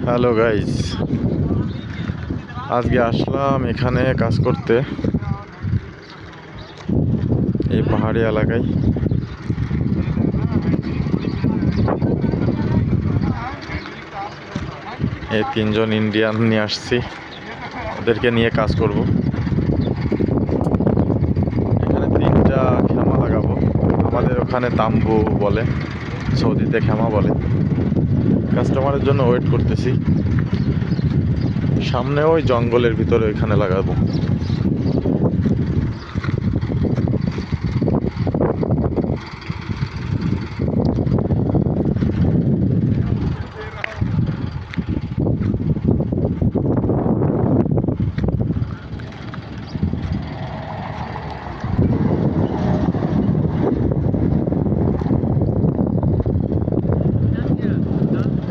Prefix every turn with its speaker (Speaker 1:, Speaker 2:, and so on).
Speaker 1: Hello guys, আজকে আসলাম এখানে কাজ করতে এই পাহাড়ি এলাকায়। এই তিনজন ইন্ডিয়ান নিয়ে আসছি, ওদেরকে নিয়ে কাজ করব। এখানে তিনটা খেমা লাগাবো। আমাদের ওখানে তাম্বু বলে, সৌদিতে খেমা বলে। কাস্টমারের জন্য ওয়েট করতেছি। সামনে ওই জঙ্গলের ভিতরে ওইখানে লাগাবো।